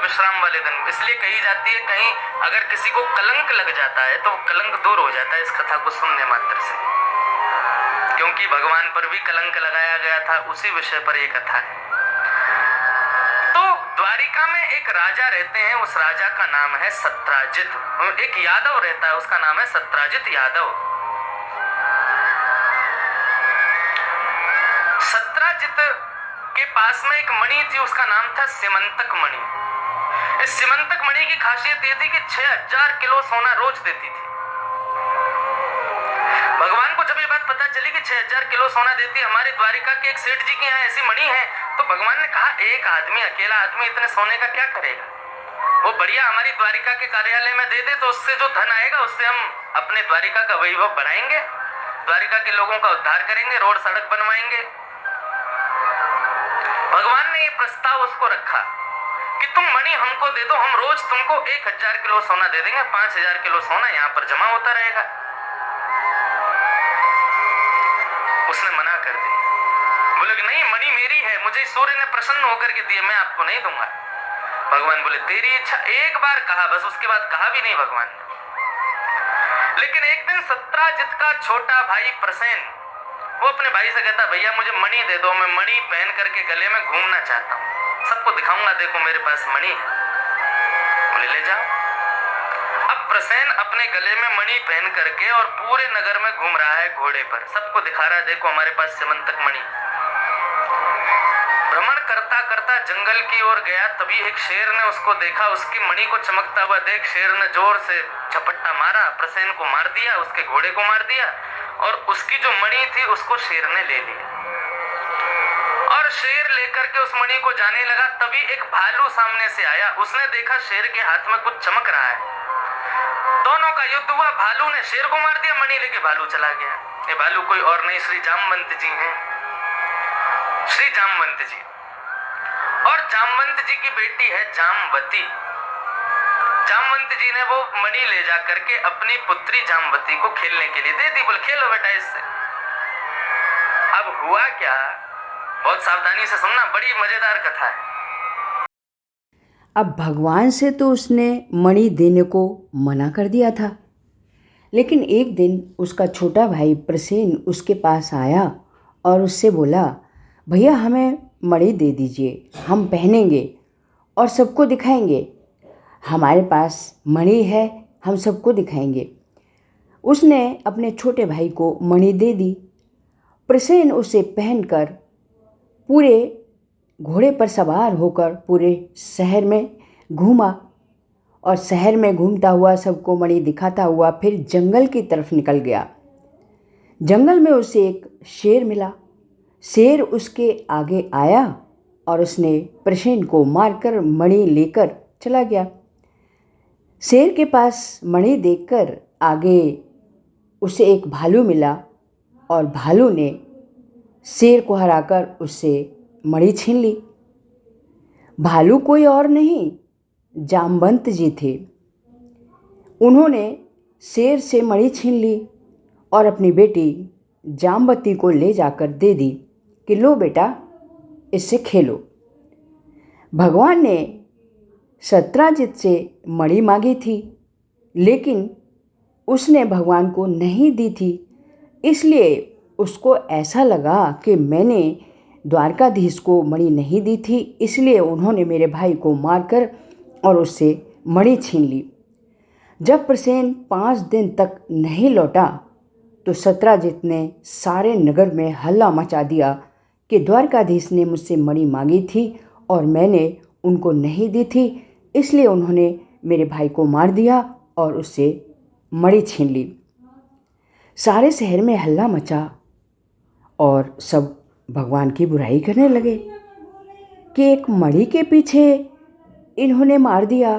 विश्राम वाले दिन, इसलिए कही जाती है कहीं अगर किसी को कलंक लग जाता है तो कलंक दूर हो जाता है इस कथा को सुनने मात्र से, क्योंकि भगवान पर भी कलंक लगाया गया था, उसी विषय पर यह कथा है। तो द्वारिका में एक राजा रहते हैं, उस राजा का नाम है सत्राजित। एक यादव रहता है, उसका नाम है सत्राजित यादव। सत्राजित के पास में एक मणि थी, उसका नाम था सिमंतक मणि। इस सिमंतक मणि की खासियत यह थी कि 6000 किलो सोना रोज देती थी। भगवान को जब ये बात पता चली कि 6000 किलो सोना देती है, हमारे द्वारिका के एक सेठ जी के यहाँ ऐसी मणि है, तो भगवान ने कहा एक आदमी, अकेला आदमी इतने सोने का क्या करेगा, वो बढ़िया हमारी द्वारिका के कार्यालय में दे दे, तो उससे जो धन आएगा उससे हम अपने द्वारिका का वैभव बढ़ाएंगे, द्वारिका के लोगों का उद्धार करेंगे, रोड सड़क बनवाएंगे। भगवान ने ये प्रस्ताव उसको रखा कि तुम मणि हमको दे दो, हम रोज तुमको 1000 किलो सोना दे देंगे, 5000 किलो सोना यहाँ पर जमा होता रहेगा। उसने मना कर दी, बोले कि नहीं, मणि मेरी है, मुझे सूर्य ने प्रसन्न होकर के दिए, मैं आपको नहीं दूंगा। भगवान बोले तेरी इच्छा। एक बार कहा बस, उसके बाद कहा भी नहीं भगवान ने। लेकिन एक दिन सत्राजित का छोटा भाई प्रसेन, वो अपने भाई से कहता, भैया मुझे मणि दे दो, मैं मणि पहन करके गले में घूमना चाहता हूँ, सबको दिखाऊंगा, देखो मेरे पास मणि है। बोले ले जाओ। अब प्रसेन अपने गले में मणि पहन करके और पूरे नगर में घूम रहा है घोड़े पर, सबको दिखा रहा है, देखो हमारे पास सिमंतक मणि। भ्रमण करता करता जंगल की ओर गया, तभी एक शेर ने उसको देखा, उसकी मणि को चमकता हुआ देख शेर ने जोर से झपट्टा मारा, प्रसेन को मार दिया, उसके घोड़े को मार दिया, और उसकी जो मणि थी उसको शेर ने ले लिया। और शेर लेकर के उस मणि को जाने लगा, तभी एक भालू सामने से आया, उसने देखा शेर के हाथ में कुछ चमक रहा है, दोनों का युद्ध हुआ, भालू ने शेर को मार दिया, मणि लेके भालू चला गया। ये भालू कोई और नहीं, श्री जामवंत जी हैं, श्री जामवंत जी। और जामवंत जी की बेटी है जामवती। जामवंत जी ने वो मणि ले जा करके अपनी पुत्री जामवती को खेलने के लिए दे दी, बोले खेलो बेटा इससे। अब हुआ क्या, बहुत सावधानी से सुनना, बड़ी मजेदार कथा है। अब भगवान से तो उसने मणि देने को मना कर दिया था, लेकिन एक दिन उसका छोटा भाई प्रसेन उसके पास आया और उससे बोला, भैया हमें मणि दे दीजिए, हम पहनेंगे और सबको दिखाएंगे, हमारे पास मणि है, हम सबको दिखाएंगे। उसने अपने छोटे भाई को मणि दे दी। प्रसेन उसे पहनकर पूरे घोड़े पर सवार होकर पूरे शहर में घूमा और शहर में घूमता हुआ सबको मणि दिखाता हुआ फिर जंगल की तरफ निकल गया। जंगल में उसे एक शेर मिला। शेर उसके आगे आया और उसने प्रसेन को मारकर मणि लेकर चला गया। शेर के पास मणि देखकर आगे उसे एक भालू मिला और भालू ने शेर को हराकर उससे मणि छीन ली। भालू कोई और नहीं, जामवंत जी थे। उन्होंने शेर से मणि छीन ली और अपनी बेटी जामवती को ले जाकर दे दी कि लो बेटा इससे खेलो। भगवान ने सत्राजित से मणि मांगी थी, लेकिन उसने भगवान को नहीं दी थी, इसलिए उसको ऐसा लगा कि मैंने द्वारकाधीश को मणि नहीं दी थी, इसलिए उन्होंने मेरे भाई को मारकर और उससे मणि छीन ली। जब प्रसेन 5 दिन तक नहीं लौटा तो सत्राजित ने सारे नगर में हल्ला मचा दिया कि द्वारकाधीश ने मुझसे मणि मांगी थी और मैंने उनको नहीं दी थी, इसलिए उन्होंने मेरे भाई को मार दिया और उससे मणि छीन ली। सारे शहर में हल्ला मचा और सब भगवान की बुराई करने लगे कि एक मणि के पीछे इन्होंने मार दिया,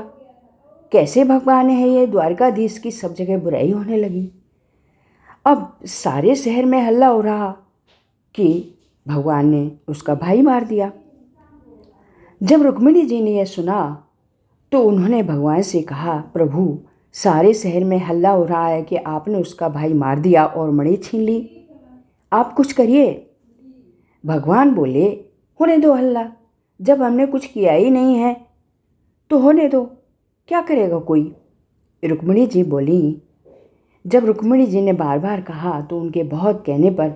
कैसे भगवान है ये, द्वारकाधीश की सब जगह बुराई होने लगी। अब सारे शहर में हल्ला हो रहा कि भगवान ने उसका भाई मार दिया। जब रुक्मिणी जी ने यह सुना तो उन्होंने भगवान से कहा, प्रभु सारे शहर में हल्ला हो रहा है कि आपने उसका भाई मार दिया और मणि छीन ली, आप कुछ करिए। भगवान बोले, होने दो हल्ला, जब हमने कुछ किया ही नहीं है तो होने दो, क्या करेगा कोई। रुक्मिणी जी बोली। जब रुक्मिणी जी ने बार बार कहा तो उनके बहुत कहने पर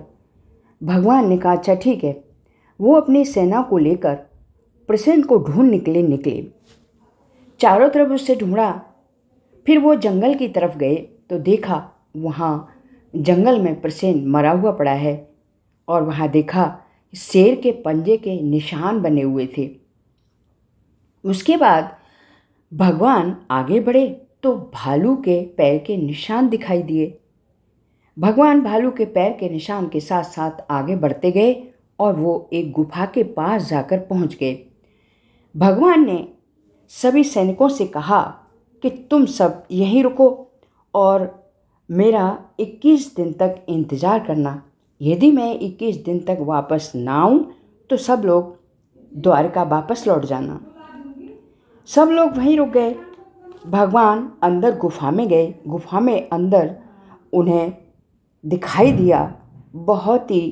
भगवान ने कहा अच्छा ठीक है। वो अपनी सेना को लेकर प्रसेन को ढूंढ निकले। चारों तरफ उससे ढूंढा। फिर वो जंगल की तरफ गए तो देखा वहाँ जंगल में प्रसेन मरा हुआ पड़ा है और वहाँ देखा शेर के पंजे के निशान बने हुए थे। उसके बाद भगवान आगे बढ़े तो भालू के पैर के निशान दिखाई दिए। भगवान भालू के पैर के निशान के साथ साथ आगे बढ़ते गए और वो एक गुफा के पास जाकर पहुंच गए। भगवान ने सभी सैनिकों से कहा कि तुम सब यहीं रुको और मेरा 21 दिन तक इंतज़ार करना। यदि मैं 21 दिन तक वापस ना आऊँ तो सब लोग द्वारका वापस लौट जाना। सब लोग वहीं रुक गए। भगवान अंदर गुफा में गए। गुफा में अंदर उन्हें दिखाई दिया बहुत ही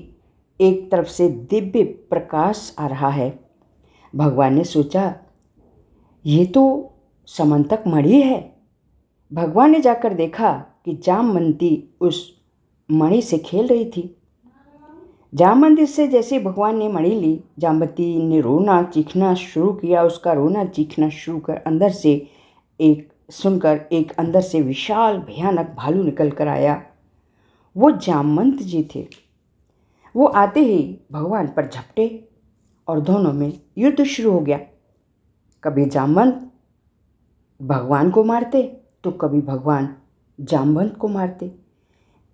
एक तरफ से दिव्य प्रकाश आ रहा है। भगवान ने सोचा ये तो समंतक मणि है। भगवान ने जाकर देखा कि जामवंती उस मणि से खेल रही थी। जामवंती से जैसे भगवान ने मणि ली, जामवंती ने रोना चीखना शुरू किया। उसका रोना चीखना शुरू कर अंदर से एक अंदर से विशाल भयानक भालू निकल कर आया। वो जामवंत जी थे। वो आते ही भगवान पर झपटे और दोनों में युद्ध शुरू हो गया। कभी जामवंत भगवान को मारते तो कभी भगवान जामवंत को मारते।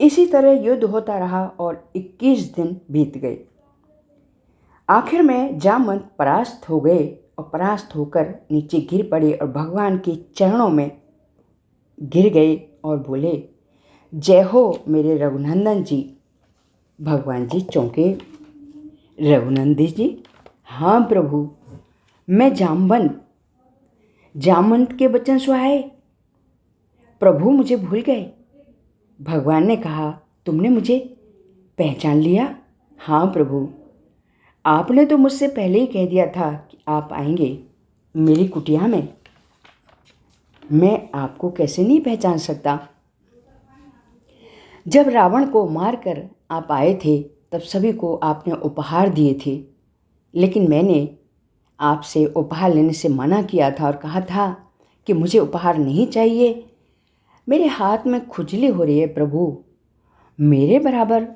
इसी तरह युद्ध होता रहा और 21 दिन बीत गए। आखिर में जामवंत परास्त हो गए और परास्त होकर नीचे गिर पड़े और भगवान के चरणों में गिर गए और बोले जय हो मेरे रघुनंदन जी। भगवान जी चौंके। रघुनंदन जी? हाँ प्रभु, मैं जामवंत के वचन सुहाए। प्रभु मुझे भूल गए। भगवान ने कहा तुमने मुझे पहचान लिया? हाँ प्रभु, आपने तो मुझसे पहले ही कह दिया था कि आप आएंगे मेरी कुटिया में। मैं आपको कैसे नहीं पहचान सकता। जब रावण को मारकर आप आए थे तब सभी को आपने उपहार दिए थे, लेकिन मैंने आपसे उपहार लेने से मना किया था और कहा था कि मुझे उपहार नहीं चाहिए। मेरे हाथ में खुजली हो रही है प्रभु। मेरे बराबर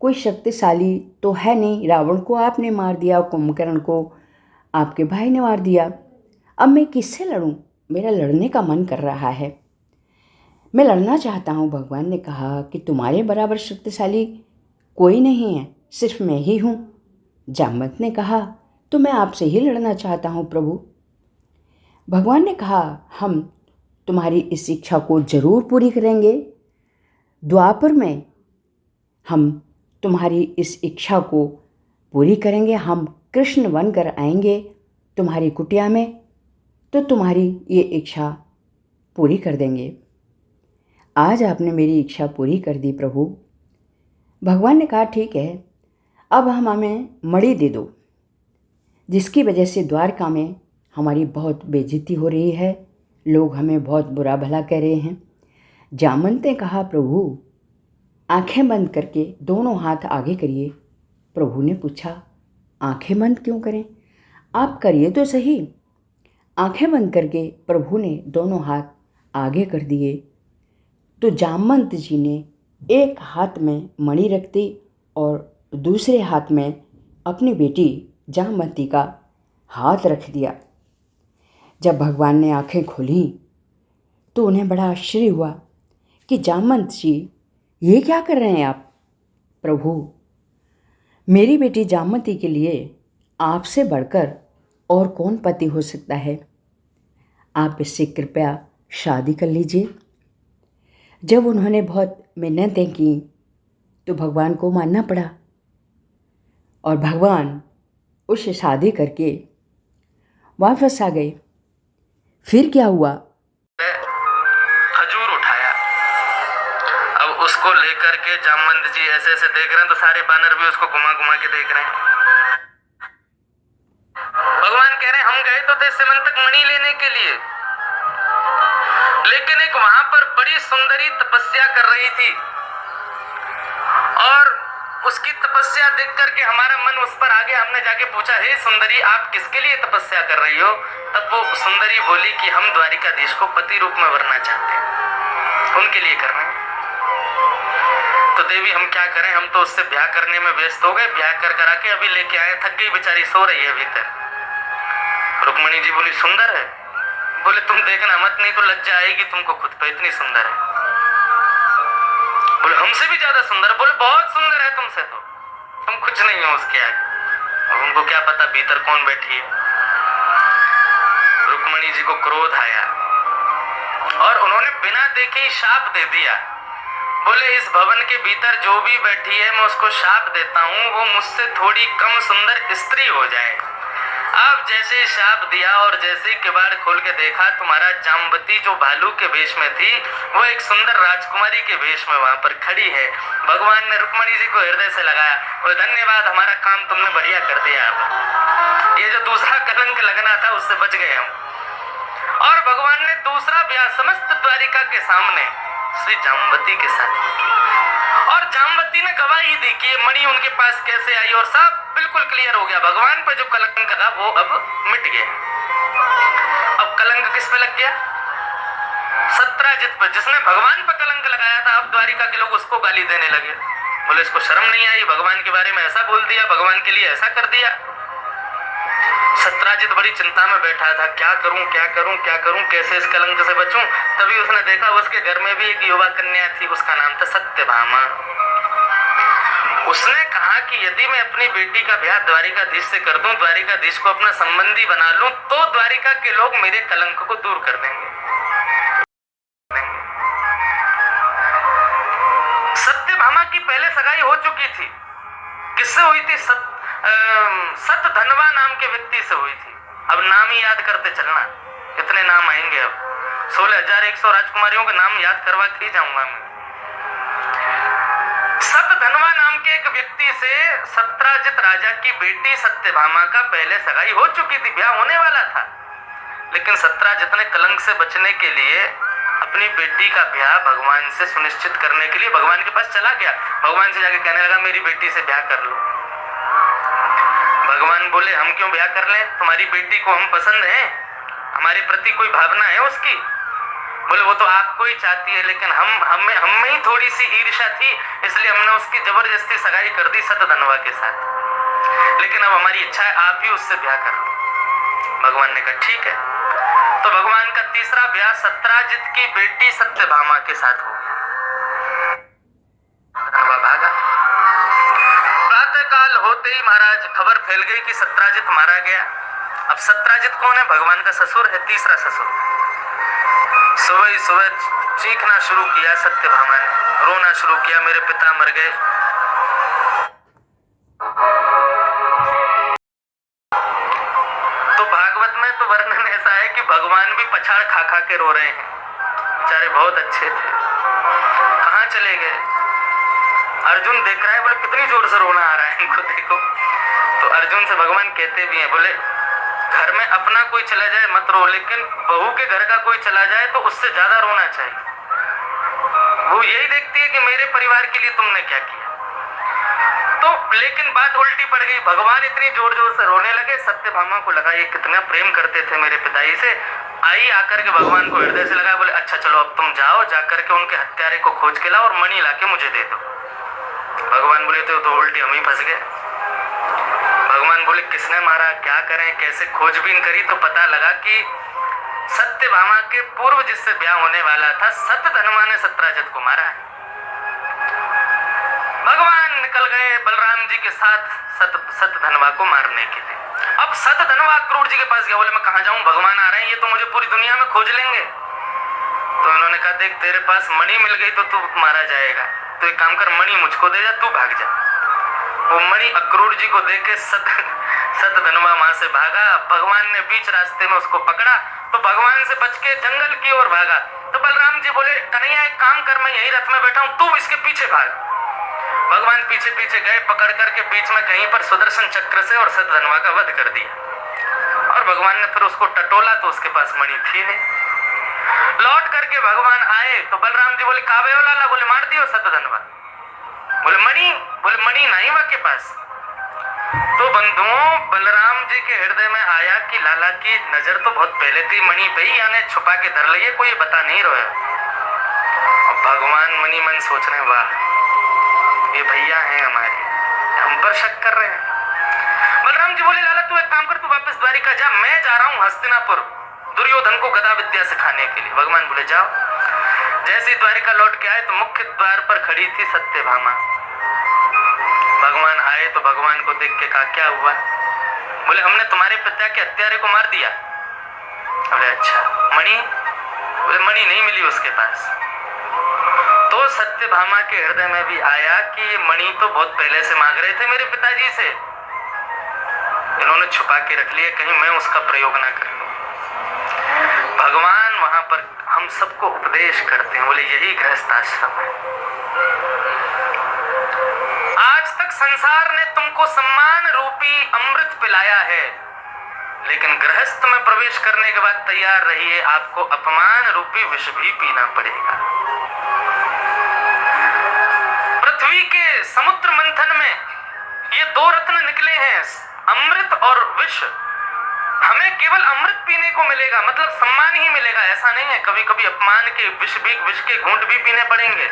कोई शक्तिशाली तो है नहीं। रावण को आपने मार दिया, कुंभकर्ण को आपके भाई ने मार दिया। अब मैं किससे लड़ूं? मेरा लड़ने का मन कर रहा है। मैं लड़ना चाहता हूँ। भगवान ने कहा कि तुम्हारे बराबर शक्तिशाली कोई नहीं है, सिर्फ मैं ही हूँ। जामवंत ने कहा तो मैं आपसे ही लड़ना चाहता हूँ प्रभु। भगवान ने कहा हम तुम्हारी इस इच्छा को जरूर पूरी करेंगे। द्वापर में हम तुम्हारी इस इच्छा को पूरी करेंगे। हम कृष्ण बनकर आएंगे तुम्हारी कुटिया में तो तुम्हारी ये इच्छा पूरी कर देंगे। आज आपने मेरी इच्छा पूरी कर दी प्रभु। भगवान ने कहा ठीक है, अब हमें मणि दे दो, जिसकी वजह से द्वारका में हमारी बहुत बेइज्जती हो रही है। लोग हमें बहुत बुरा भला कह रहे हैं। जामवंत ने कहा प्रभु आंखें बंद करके दोनों हाथ आगे करिए। प्रभु ने पूछा आंखें बंद क्यों करें? आप करिए तो सही। आंखें बंद करके प्रभु ने दोनों हाथ आगे कर दिए तो जामवंत जी ने एक हाथ में मणि रख दी और दूसरे हाथ में अपनी बेटी जामवंती का हाथ रख दिया। जब भगवान ने आंखें खोली तो उन्हें बड़ा आश्चर्य हुआ कि जामवंत जी ये क्या कर रहे हैं आप? प्रभु मेरी बेटी जामवंती के लिए आपसे बढ़कर और कौन पति हो सकता है? आप इससे कृपया शादी कर लीजिए। जब उन्होंने बहुत मिन्नतें की तो भगवान को मानना पड़ा और भगवान उससे शादी करके वापस आ गए। फिर क्या हुआ? खजूर उठाया। अब उसको लेकर के जामवंत जी ऐसे ऐसे देख रहे हैं तो सारे बानर भी उसको घुमा घुमा के देख रहे हैं। भगवान कह रहे हैं हम गए तो थे सिमंतक मणि लेने के लिए, लेकिन एक वहां पर बड़ी सुंदरी तपस्या कर रही थी और उसकी तपस्या देख करके हमारा मन उस पर आ गया। हमने जाके पूछा, हे सुंदरी आप किसके लिए तपस्या कर रही हो? तब वो सुंदरी बोली कि हम द्वारिकाधीश को पति रूप में वरना चाहते हैं, उनके लिए कर रहे हैं। तो देवी हम क्या करें, हम तो उससे ब्याह करने में व्यस्त हो गए, ब्याह कर करा के अभी लेके आए, थक गई बेचारी, सो रही है भीतर। रुक्मणी जी बोली सुंदर है? बोले तुम देखना मत, नहीं तो लज्जा आएगी तुमको खुद पे, इतनी सुंदर है। बोले हमसे भी ज्यादा सुंदर? बोले बहुत सुंदर है तुमसे, तो तुम कुछ नहीं हो उसके आगे। और उनको क्या पता भीतर कौन बैठी है। रुक्मणी जी को क्रोध आया और उन्होंने बिना देखे ही शाप दे दिया। बोले इस भवन के भीतर जो भी बैठी है मैं उसको शाप देता हूँ, वो मुझसे थोड़ी कम सुंदर स्त्री हो जाए। अब जैसे ही शाप दिया और जैसे ही किवाड़ खोल के देखा, तुम्हारा जामवती जो भालू के वेश में थी वो एक सुंदर राजकुमारी के वेश में वहां पर खड़ी है। भगवान ने रुक्मणी जी को हृदय से लगाया और धन्यवाद, हमारा काम तुमने बढ़िया कर दिया। अब ये जो दूसरा कलंक लगना था उससे बच गए हम। और भगवान ने दूसरा ब्याह समस्त द्वारिका के सामने श्री जामवती के साथ, और जामवती ने गवाही दी कि ये मणि उनके पास कैसे आई, और सब बिल्कुल क्लियर हो गया। भगवान पर जो कलंक था वो अब मिट गया। अब कलंक किस पे लग गया? सत्राजित पे, जिसने भगवान पर कलंक लगाया था। अब द्वारिका के लोग उसको गाली देने लगे। बोले इसको शर्म नहीं आई, भगवान के बारे में ऐसा बोल दिया, भगवान के लिए ऐसा कर दिया। सत्राजित बड़ी चिंता में बैठा था, क्या करूं क्या करूं क्या करूं, कैसे इस कलंक से बचूं। तभी उसने देखा उसके घर में भी एक युवा कन्या थी, उसका नाम था सत्यभामा। उसने कहा कि यदि मैं अपनी बेटी का ब्याह द्वारिकाधीश से कर दूं, द्वारिकाधीश को अपना संबंधी बना लूं, तो द्वारिका के लोग मेरे कलंक को दूर कर देंगे। सत्यभामा की पहले सगाई हो चुकी थी। किससे हुई थी? सत धनवा नाम के व्यक्ति से हुई थी। अब नाम ही याद करते चलना, कितने नाम आएंगे। अब 16,100 राजकुमारियों के नाम याद करवा के जाऊंगा मैं। सत धनवा नाम के एक व्यक्ति से सत्राजित राजा की बेटी सत्यभामा का पहले सगाई हो चुकी थी, ब्याह होने वाला था। लेकिन सत्राजित ने कलंक से बचने के लिए अपनी बेटी का ब्याह भगवान से सुनिश्चित करने के लिए भगवान के पास चला गया। भगवान से जाके कहने लगा मेरी बेटी से ब्याह कर लो। भगवान बोले हम क्यों ब्याह कर लें, तुम्हारी बेटी को हम पसंद हैं, हमारे प्रति कोई भावना है उसकी। बोले वो तो आपको ही चाहती है, लेकिन हम में ही थोड़ी सी ईर्ष्या थी, इसलिए हमने उसकी जबरदस्ती सगाई कर दी सतधनवा के साथ। लेकिन अब हमारी इच्छा है आप ही उससे ब्याह कर लो। भगवान ने कहा ठीक है। तो भगवान का तीसरा ब्याह सत्राजित की बेटी सत्यभामा के साथ हो गया। धनवा भागा। प्रातः काल होते ही महाराज खबर फैल गई कि सत्राजित मारा गया। अब सत्राजित कौन है? भगवान का ससुर है, तीसरा ससुर। सुबह ही सुबह चीखना शुरू किया सत्यभामा ने, रोना शुरू किया, मेरे पिता मर गए। तो भागवत में तो वर्णन ऐसा है कि भगवान भी पछाड़ खा खा के रो रहे हैं, बेचारे बहुत अच्छे थे, कहाँ चले गए। अर्जुन देख रहा है, बोले कितनी जोर से रोना आ रहा है इनको, देखो। तो अर्जुन से भगवान कहते भी हैं, बोले घर में अपना कोई चला जाए मत रो, लेकिन बहू के घर का कोई चला जाए तो उससे ज्यादा रोना चाहिए। वो यही देखती है कि मेरे परिवार के लिए तुमने क्या किया। तो लेकिन बात उल्टी पड़ गई, भगवान इतनी जोर जोर से रोने लगे। सत्यभामा को लगा ये कितना प्रेम करते थे मेरे पिताजी से। आई आकर के भगवान को हृदय से लगा, बोले अच्छा चलो अब तुम जाओ, जाकर के उनके हत्यारे को खोज के लाओ और मणि लाके मुझे दे दो। भगवान बोले तो उल्टी हम ही फंस गए। भगवान बोले किसने मारा, क्या करें, कैसे खोजबीन करी तो पता लगा कि सत्यभामा के पूर्व जिससे ब्याह होने वाला था सतधनवा ने सत्राजित को मारा है। भगवान निकल गए बलराम जी के साथ सतधनवा को मारने के लिए। अब सतधनवा क्रूर जी के पास गया, बोले मैं कहाँ जाऊं, भगवान आ रहे हैं, ये तो मुझे पूरी दुनिया में खोज लेंगे। तो इन्होंने कहा देख तेरे पास मणि मिल गई तो तू मारा जाएगा, तो एक काम कर मणि मुझको दे जा, तू भाग जा। वो मणि अक्रूर जी को देके सतधनवा वहां से भागा। भगवान ने बीच रास्ते में उसको पकड़ा तो भगवान से बच के जंगल की ओर भागा। तो बलराम जी बोले कन्हैया एक काम कर, मैं यही रथ में बैठा हूं, तू इसके पीछे भाग। भगवान पीछे पीछे गए, पकड़ करके बीच में कहीं पर सुदर्शन चक्र से और सतधनवा का वध कर दिया। और और भगवान ने फिर उसको टटोला तो उसके पास मणि थी नहीं। लौट करके भगवान आए तो बलराम जी बोले कावे हो लाला, बोले मार दियो सतधनवा, बोले मणि नहीं वा के पास। तो बंधुओं बलराम जी के हृदय में आया कि लाला की नजर तो बहुत पहले थी मणि पे ही, यानी छुपा के धर लिये, कोई बता नहीं रहा है। और भगवान मनी मन सोच रहे हैं वाह ये भैया हैं हमारे, हम पर शक कर रहे हैं। बलराम जी बोले लाला तू एक काम कर, तू वापस द्वारिका जा, मैं जा रहा हूँ हस्तिनापुर दुर्योधन को गदा विद्या सिखाने के लिए। भगवान बोले जाओ। जैसे ही द्वारिका लौट के आए तो मुख्य द्वार पर खड़ी थी सत्यभामा। भगवान आए तो भगवान को देख के कहा क्या हुआ? बोले हमने तुम्हारे पिता के हत्यारे को मार दिया। बोले अच्छा, मणि? बोले मणि नहीं मिली उसके पास। तो सत्यभामा के हृदय में भी आया कि ये मणि तो बहुत पहले से मांग रहे थे मेरे पिताजी से, इन्होंने छुपा के रख लिया, कहीं मैं उसका प्रयोग ना कर लूं। भगवान वहां पर हम सबको उपदेश करते हैं, बोले यही गृहस्थाश्रम है। आज तक संसार ने तुमको सम्मान रूपी अमृत पिलाया है, लेकिन गृहस्थ में प्रवेश करने के बाद तैयार रहिए, आपको अपमान रूपी विष भी पीना पड़ेगा। पृथ्वी के समुद्र मंथन में ये दो रत्न निकले हैं, अमृत और विष। हमें केवल अमृत पीने को मिलेगा, मतलब सम्मान ही मिलेगा, ऐसा नहीं है। कभी कभी अपमान के विष के घूंट भी पीने पड़ेंगे।